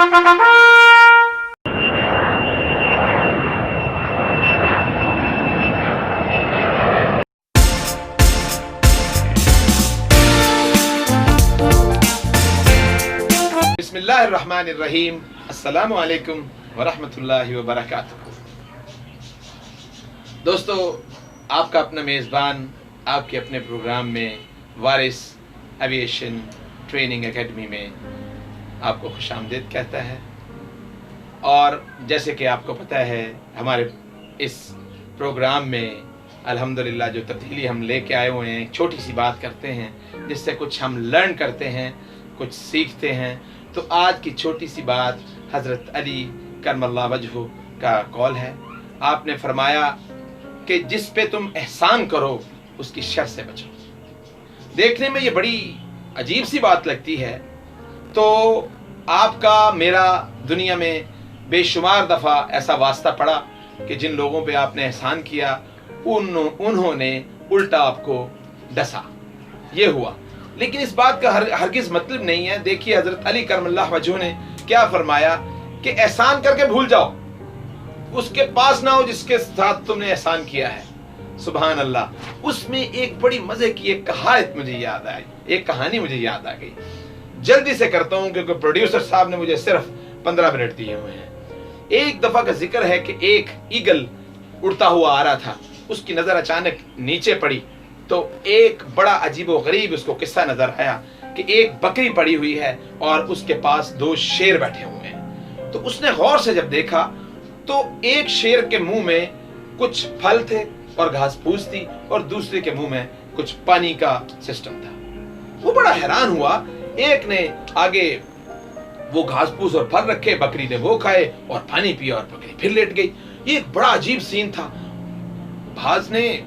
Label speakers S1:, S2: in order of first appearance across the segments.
S1: बिस्मिल्लाहिर्रहमानिर्रहीम। अस्सलामु अलैकुम वरहमतुल्लाहि वबरकातुहू। दोस्तों, आपका अपना मेज़बान आपके अपने प्रोग्राम में वारिस एविएशन ट्रेनिंग एकेडमी में आपको खुशामदीद कहता है। और जैसे कि आपको पता है, हमारे इस प्रोग्राम में अल्हम्दुलिल्लाह जो तब्दीली हम लेके आए हुए हैं, छोटी सी बात करते हैं जिससे कुछ हम लर्न करते हैं, कुछ सीखते हैं। तो आज की छोटी सी बात हज़रत अली करमल्लाह वजहू का कौल है। आपने फरमाया कि जिस पे तुम एहसान करो उसकी शर से बचो। देखने में ये बड़ी अजीब सी बात लगती है। तो आपका मेरा दुनिया में बेशुमार दफ़ा ऐसा वास्ता पड़ा कि जिन लोगों पे आपने एहसान किया उन्होंने उल्टा आपको डसा। ये हुआ, लेकिन इस बात का हरगिज़ मतलब नहीं है। देखिए, हज़रत अली करमल्लाह वजहू ने क्या फरमाया कि एहसान करके भूल जाओ, उसके पास ना हो जिसके साथ तुमने एहसान किया है। सुभान अल्लाह। उसमें एक बड़ी मजे की एक कहावत मुझे याद आई, एक कहानी मुझे याद आ गई। जल्दी से करता हूं क्योंकि प्रोड्यूसर साहब ने मुझे सिर्फ 15 मिनट दिए हुए हैं। एक दफा का जिक्र है कि एक ईगल उड़ता हुआ आ रहा था, उसकी नजर अचानक नीचे पड़ी तो एक बड़ा अजीबो गरीब उसको किस्सा नजर आया कि एक बकरी पड़ी हुई है और उसके पास 2 शेर बैठे हुए हैं। तो उसने गौर से जब देखा तो एक शेर के मुंह में कुछ फल थे और घास फूस थी और दूसरे के मुंह में कुछ पानी का सिस्टम था। वो बड़ा हैरान हुआ। एक ने आगे वो घास फूस और फल रखे, बकरी ने वो खाए और पानी पिया और बकरी फिर लेट गई। ये एक बड़ा अजीब सीन था।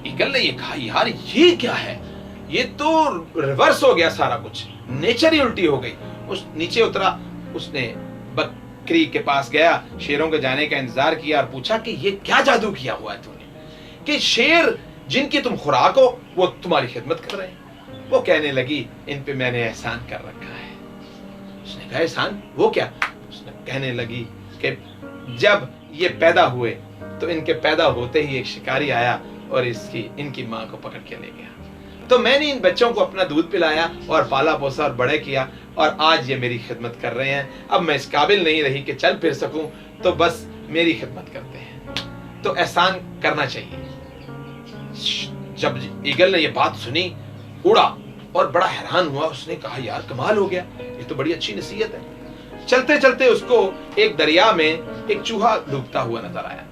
S1: ईगल ने ये कहा, यार ये क्या है, ये तो रिवर्स हो गया सारा कुछ, नेचर ही उल्टी हो गई। उस नीचे उतरा, उसने बकरी के पास गया, शेरों के जाने का इंतजार किया और पूछा कि ये क्या जादू किया हुआ है तूने कि शेर जिनकी तुम खुराक हो वो तुम्हारी खिदमत कर रहे हैं। वो कहने लगी, इन पे मैंने एहसान कर रखा है। उसने कहा, एहसान? वो क्या? उसने कहने लगी कि जब ये पैदा हुए तो इनके पैदा होते ही एक शिकारी आया और इनकी माँ को पकड़ के ले गया। तो मैंने इन बच्चों को अपना दूध पिलाया और पाला पोसा और बड़े किया और आज ये मेरी खिदमत कर रहे हैं। अब मैं इस काबिल नहीं रही कि चल फिर सकूं, तो बस मेरी खिदमत करते हैं। तो एहसान करना चाहिए। जब ईगल ने ये बात सुनी, उड़ा और बड़ा हैरान हुआ। उसने कहा, यार कमाल हो गया, ये तो बड़ी अच्छी नसीहत है। चलते चलते उसको एक दरिया में एक चूहा डूबता हुआ नजर आया।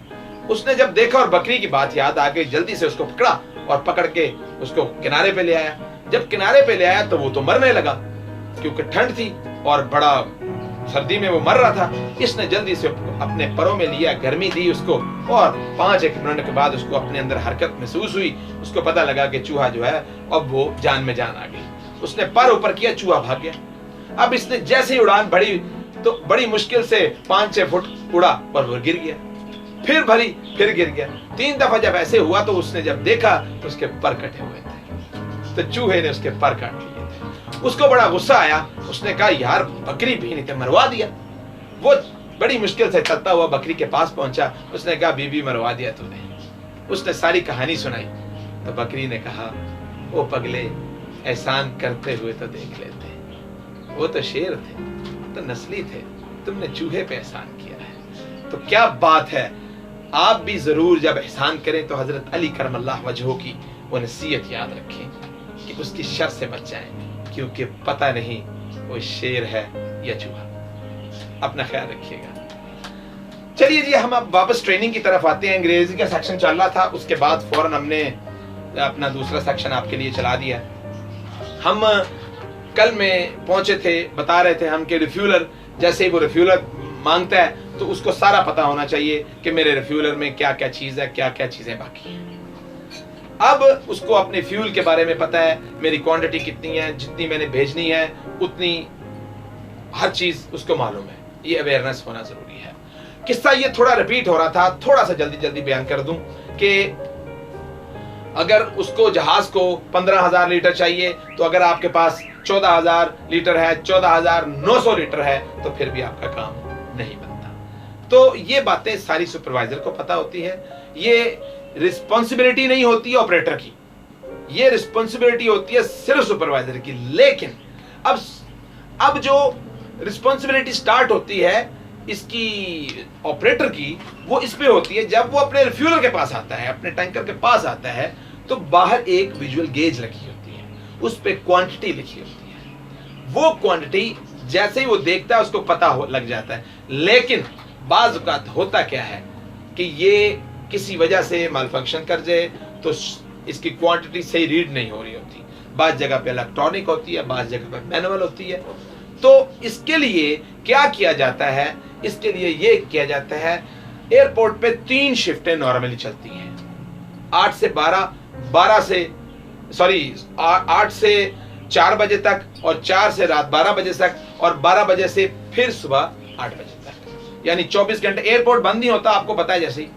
S1: उसने जब देखा और बकरी की बात याद आ गई, जल्दी से उसको पकड़ा और पकड़ के उसको किनारे पे ले आया। जब किनारे पे ले आया तो वो तो मरने लगा क्योंकि ठंड थी और बड़ा सर्दी में वो मर रहा था। इसने जल्दी से अपने परों में लिया, गर्मी दी उसको और 5-1 मिनट के बाद उसको अपने अंदर हरकत महसूस हुई। उसको पता लगा कि चूहा जो है अब वो जान में जान आ गई। उसने पर ऊपर किया, चूहा भाग गया। अब इसने जैसे ही उड़ान भरी तो बड़ी मुश्किल से 5-6 फुट उड़ा और वो गिर गया। फिर भरी, फिर गिर गया। 3 दफा जब ऐसे हुआ तो उसने जब देखा तो उसके पर कटे हुए थे। तो चूहे ने उसके पर काट लिए थे। उसको बड़ा गुस्सा आया। उसने कहा, यार बकरी भी नहीं थे, मरवा दिया। वो बड़ी मुश्किल से चलता हुआ बकरी के पास पहुंचा। उसने कहा, बीबी मरवा दिया तूने। उसने सारी कहानी सुनाई। तो बकरी ने कहा, ओ पगले, एहसान करते हुए तो देख लेते, वो तो शेर थे, तो नस्ली थे, तुमने चूहे पे एहसान किया है। तो क्या बात है। आप भी जरूर जब एहसान करें तो हजरत अली करमल्लाह वजहू की वो नसीहत याद रखें कि उसकी शर से बच जाएं, क्योंकि पता नहीं वो शेर है या चूहा। अपना ख्याल रखिएगा। चलिए जी, हम अब वापस ट्रेनिंग की तरफ आते हैं। अंग्रेजी का सेक्शन चल रहा था, उसके बाद फौरन हमने अपना दूसरा सेक्शन आपके लिए चला दिया। हम कल में पहुंचे थे, बता रहे थे हम कि रिफ्यूलर, जैसे ही वो रिफ्यूलर मांगता है तो उसको सारा पता होना चाहिए कि मेरे रिफ्यूलर में क्या क्या चीज है, क्या क्या चीजें बाकी हैं। अब उसको अपने फ्यूल के बारे में पता है, मेरी क्वांटिटी कितनी है, जितनी मैंने भेजनी है उतनी, हर चीज उसको मालूम है। ये अवेयरनेस होना जरूरी है। किस्सा ये थोड़ा रिपीट हो रहा था, थोड़ा सा जल्दी जल्दी बयान कर दूं कि अगर उसको जहाज को 15,000 लीटर चाहिए तो अगर आपके पास 14,000 लीटर है, 14,900 लीटर है, तो फिर भी आपका काम नहीं बनता। तो ये बातें सारी सुपरवाइजर को पता होती है। ये रिस्पॉन्सिबिलिटी नहीं होती है ऑपरेटर की, ये रिस्पॉन्सिबिलिटी होती है सिर्फ सुपरवाइजर की। लेकिन अब जो रिस्पॉन्सिबिलिटी स्टार्ट होती है इसकी ऑपरेटर की, वो इस पे होती है जब वो अपने रिफ्यूलर के पास आता है, अपने टैंकर के पास आता है, तो बाहर एक विजुअल गेज लगी होती है, उस पे क्वांटिटी लिखी होती है। वो क्वांटिटी जैसे ही वो देखता है उसको पता लग जाता है। लेकिन बाज़ औक़ात होता क्या है कि ये किसी वजह से मालफंक्शन कर जाए तो इसकी क्वांटिटी सही रीड नहीं हो रही होती। बाज़ जगह पे इलेक्ट्रॉनिक होती है, बाज़ जगह पे मैनुअल होती है। तो इसके लिए क्या किया जाता है, इसके लिए ये किया जाता है, एयरपोर्ट पे 3 शिफ्टें नॉर्मली चलती हैं, 8 से 4 बजे तक, और 4 से रात 12 बजे तक, और 12 बजे से फिर सुबह 8 बजे तक, यानी 24 घंटे एयरपोर्ट बंद नहीं होता, आपको पता है जैसे ही।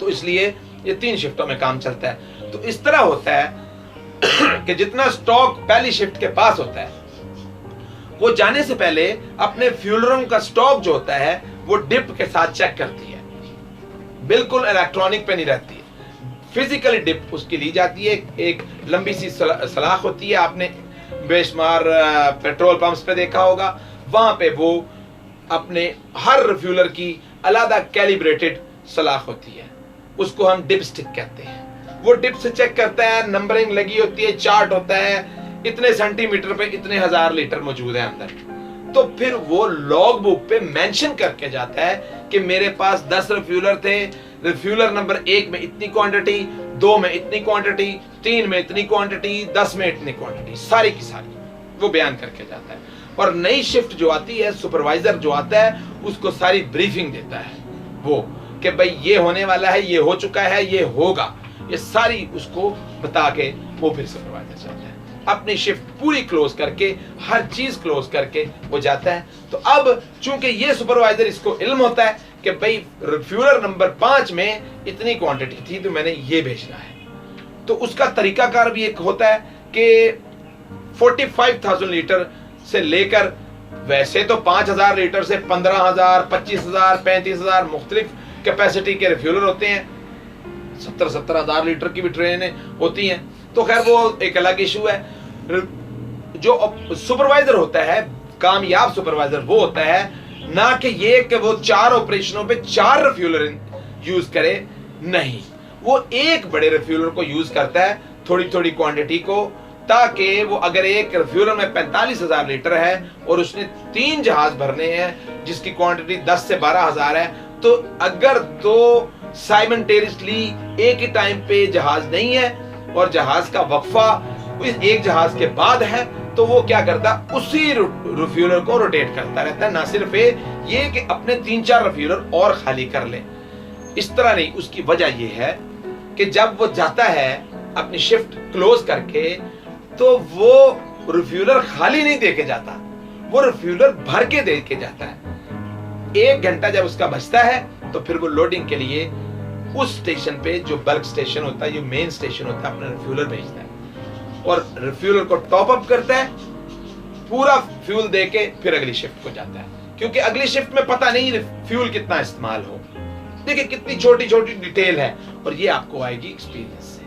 S1: तो इसलिए ये 3 शिफ्टों में काम चलता है। तो इस तरह होता है कि जितना स्टॉक पहली शिफ्ट के पास होता है, वो जाने से पहले अपने फ्यूलरों का स्टॉक जो होता है वो डिप के साथ चेक करती है, बिल्कुल इलेक्ट्रॉनिक पे नहीं रहती है, फिजिकली डिप उसकी ली जाती है। एक लंबी सी सलाख होती है, आपने बेशुमार पेट्रोल पंप्स पे देखा होगा, वहां पे वो अपने हर रिफ्यूलर की अलग कैलिब्रेटेड सलाख होती है, उसको हम डिप स्टिक कहते हैं। वो डिप से चेक करता है, नंबरिंग लगी होती है, चार्ट होता है, इतने सेंटीमीटर पे इतने 1000 लीटर मौजूद है अंदर। तो फिर वो लॉग बुक पे मेंशन करके जाता है कि मेरे पास 10 रिफ्यूलर थे, रिफ्यूलर नंबर 1 में इतनी क्वांटिटी, 2 में इतनी क्वांटिटी, 3 में इतनी क्वांटिटी, 10 में इतनी क्वांटिटी, सारी की सारी वो बयान करके जाता है। और नई शिफ्ट जो आती है, सुपरवाइजर जो आता है उसको सारी ब्रीफिंग देता है वो, कि भाई ये होने वाला है, ये हो चुका है, ये होगा, ये सारी उसको बता के वो फिर सुपरवाइजर चलता है, अपनी शिफ्ट पूरी क्लोज करके, हर चीज क्लोज करके वो जाता है। तो अब चूंकि ये सुपरवाइजर, इसको इल्म होता है कि भाई रिफ्यूलर नंबर 5 में इतनी क्वांटिटी थी तो मैंने ये भेजना है, तो उसका तरीकाकार भी एक होता है कि 45,000 लीटर से लेकर, वैसे तो 5,000 लीटर से 15,000, 25,000, 35,000 मुख्तलिफ कैपेसिटी के रिफ्यूलर होते हैं, 70,000 लीटर की भी ट्रेनें होती हैं। तो खैर वो एक अलग इशू है। जो सुपरवाइजर होता है, कामयाब सुपरवाइजर वो होता है ना कि ये कि वो 4 ऑपरेशनों पे 4 रिफ्यूलर यूज करे, नहीं, वो एक बड़े रिफ्यूलर को यूज करता है, थोड़ी थोड़ी क्वांटिटी को, ताकि वो अगर एक रिफ्यूलर में 45,000 लीटर है और उसने 3 जहाज भरने हैं जिसकी क्वांटिटी 10 से 12,000 है, तो अगर तो साइमल्टेनियसली एक ही टाइम पे जहाज नहीं है और जहाज का वक्फा इस एक जहाज के बाद है, तो वो क्या करता, उसी रिफ्यूलर को रोटेट करता रहता है, ना सिर्फ ये कि अपने 3-4 रिफ्यूलर और खाली कर ले, इस तरह नहीं। उसकी वजह ये है कि जब वो जाता है अपनी शिफ्ट क्लोज करके, तो वो रिफ्यूलर खाली नहीं देके जाता, वो रिफ्यूलर भर के दे के जाता है। 1 घंटा जब उसका बचता है तो फिर वो लोडिंग के लिए उस स्टेशन पे, जो बल्क स्टेशन होता है, जो मेन स्टेशन होता है, अपना रिफ्यूलर भेजता है और रिफ्यूलर को टॉप अप करता है, पूरा फ्यूल देके फिर अगली शिफ्ट को जाता है, क्योंकि अगली शिफ्ट में पता नहीं फ्यूल कितना इस्तेमाल हो। देखिए कितनी छोटी छोटी डिटेल है, और ये आपको आएगी एक्सपीरियंस से।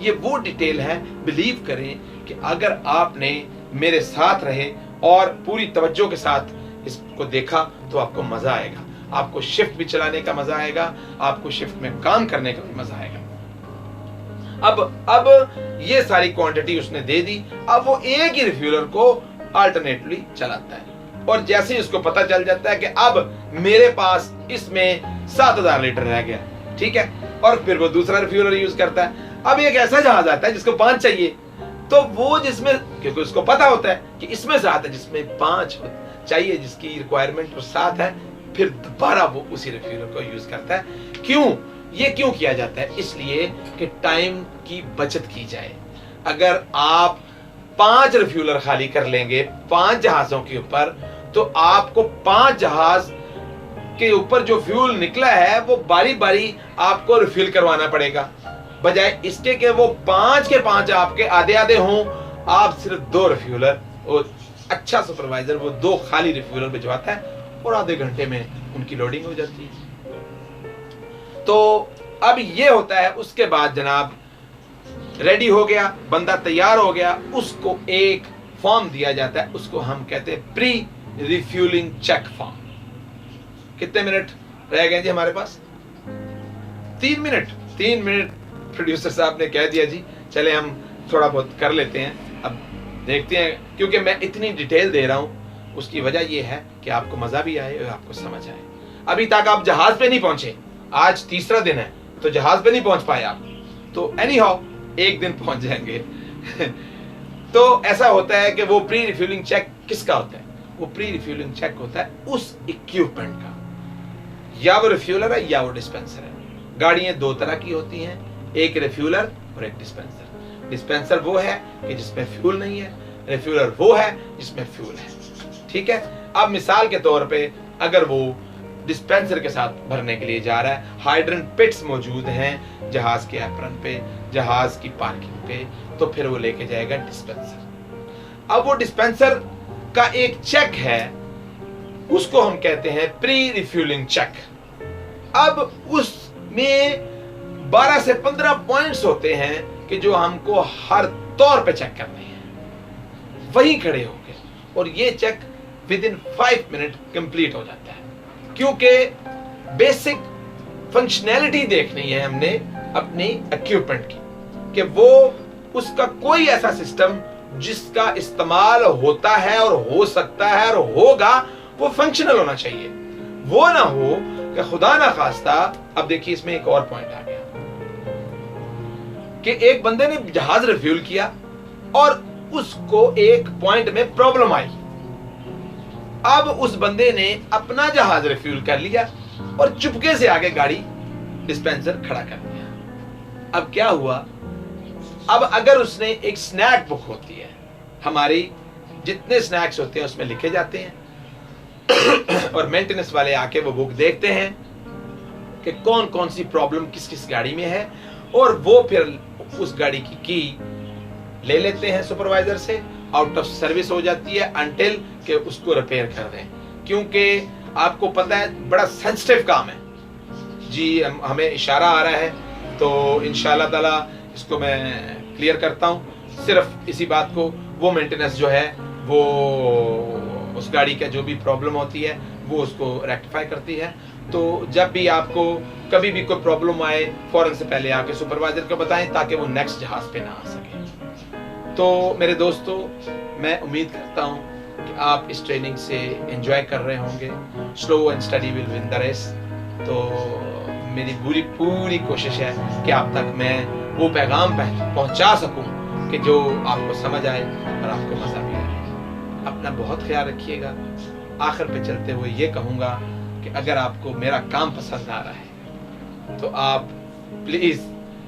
S1: ये वो डिटेल है, बिलीव करें कि अगर आपने मेरे साथ रहे और पूरी तवज्जो के साथ इसको देखा तो आपको मजा आएगा, आपको शिफ्ट भी चलाने का मजा आएगा, आपको शिफ्ट में काम करने का भी मजा आएगा। अब ये सारी क्वांटिटी उसने दे दी, अब वो एक ही रिफ्यूलर को अल्टरनेटली चलाता है, और जैसे ही उसको पता चल जाता है कि अब मेरे पास इसमें 7,000 लीटर रह गया, ठीक है, और फिर वो दूसरा रिफ्यूलर यूज करता है। अब एक ऐसा जहाज आता है जिसको 5 चाहिए, तो वो जिसमें, क्योंकि उसको पता होता है कि इसमें 7 है, जिसमें 5 चाहिए, जिसकी रिक्वायरमेंट 7 है, फिर दोबारा वो उसी रिफ्यूलर को यूज करता है। क्यों? ये क्यों किया जाता है? इसलिए कि टाइम की बचत की जाए। अगर आप 5 रिफ्यूलर खाली कर लेंगे 5 जहाजों के ऊपर, तो आपको 5 जहाज के ऊपर जो फ्यूल निकला है वो बारी बारी आपको रिफिल करवाना पड़ेगा, बजाय इसके कि वो 5 के 5 आपके आधे आधे हों, आप सिर्फ 2 रिफ्यूलर, और अच्छा सुपरवाइजर वो 2 खाली रिफ्यूलर भिजवाता है और आधे घंटे में उनकी लोडिंग हो जाती है। तो अब ये होता है, उसके बाद जनाब रेडी हो गया, बंदा तैयार हो गया, उसको एक फॉर्म दिया जाता है, उसको हम कहते हैं प्री रिफ्यूलिंग चेक फॉर्म। कितने मिनट रह गए जी हमारे पास? 3 मिनट। 3 मिनट प्रोड्यूसर साहब ने कह दिया जी, चले हम थोड़ा बहुत कर लेते हैं। अब देखते हैं, क्योंकि मैं इतनी डिटेल दे रहा हूं, उसकी वजह यह है कि आपको मजा भी आए और आपको समझ आए। अभी तक आप जहाज पे नहीं पहुंचे, आज तीसरा दिन है तो जहाज पे नहीं पहुंच पाए आप, तो एनी हाउ एक दिन पहुंच जाएंगे। तो ऐसा होता है कि वो प्री रिफ्यूलिंग चेक किसका होता है? वो प्री रिफ्यूलिंग चेक होता है उस इक्विपमेंट का, या वो रिफ्यूलर है या वो डिस्पेंसर है। गाड़ियां 2 तरह की होती हैं, एक रिफ्यूलर और एक डिस्पेंसर। डिस्पेंसर वो है कि जिसमें फ्यूल नहीं है, रिफ्यूलर वो है जिसमें फ्यूल है। ठीक है, अब मिसाल के तौर पे अगर वो डिस्पेंसर के साथ भरने के लिए जा रहा है, हाइड्रेंट पिट्स मौजूद हैं जहाज के एप्रन पे, जहाज की पार्किंग पे, तो फिर वो लेके जाएगा डिस्पेंसर। अब वो डिस्पेंसर का एक चेक है, उसको हम कहते हैं प्री रिफ्यूलिंग चेक। अब उसमें 12 से 15 पॉइंट्स होते हैं कि जो हमको हर तौर पे चेक करने हैं। वहीं खड़े होंगे और ये check within 5 minute complete हो जाता है, क्योंकि बेसिक फंक्शनैलिटी देखनी है हमने अपनी इक्विपमेंट की, कि वो उसका कोई ऐसा सिस्टम जिसका इस्तेमाल होता है और हो सकता है और होगा, वो फंक्शनल होना चाहिए। वो ना हो कि खुदा ना खास्ता। अब देखिए इसमें एक और पॉइंट आ गया कि एक बंदे ने जहाज रिफ्यूल किया और उसको एक पॉइंट में प्रॉब्लम आई। अब उस बंदे ने अपना जहाज रिफ्यूल कर लिया और चुपके से आगे गाड़ी डिस्पेंसर खड़ा कर दिया। अब क्या हुआ? अब अगर उसने एक स्नैक बुक होती है, हमारी जितने स्नैक्स होते हैं उसमें लिखे जाते हैं और मेंटेनेंस वाले आके वो बुक देखते हैं कि कौन कौन सी प्रॉब्लम किस किस गाड़ी में है, और वो फिर उस गाड़ी की ले लेते हैं सुपरवाइजर से, आउट ऑफ सर्विस हो जाती है अनटिल के उसको रिपेयर कर दें। क्योंकि आपको पता है बड़ा सेंसिटिव काम है जी। हमें इशारा आ रहा है तो इंशाल्लाह ताला इसको मैं क्लियर करता हूँ। सिर्फ इसी बात को, वो मेंटेनेंस जो है वो उस गाड़ी का जो भी प्रॉब्लम होती है वो उसको रेक्टिफाई करती है। तो जब भी आपको कभी भी कोई प्रॉब्लम आए, फौरन से पहले आके सुपरवाइजर को बताएं ताकि वो नेक्स्ट जहाज पे ना आ सके। तो मेरे दोस्तों, मैं उम्मीद करता हूँ कि आप इस ट्रेनिंग से एंजॉय कर रहे होंगे। Slow and study will win the race. तो मेरी पूरी कोशिश है कि आप तक मैं वो पैगाम पहुंचा सकूं कि जो आपको समझ आए और आपको मजा भी आए। अपना बहुत ख्याल रखिएगा। आखिर पे चलते हुए ये कहूँगा कि अगर आपको मेरा काम पसंद आ रहा है तो आप प्लीज़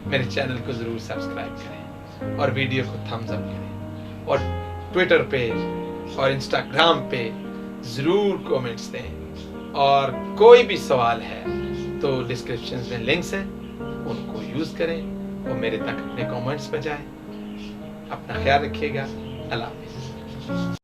S1: मेरे चैनल को ज़रूर सब्सक्राइब करें और वीडियो को थम्स अप करें, और ट्विटर पे और इंस्टाग्राम पे ज़रूर कमेंट्स दें, और कोई भी सवाल है तो डिस्क्रिप्शन में लिंक्स हैं, उनको यूज़ करें और मेरे तक अपने कमेंट्स पहुंचाएं। अपना ख्याल रखिएगा। अल्लाह हाफ़िज़।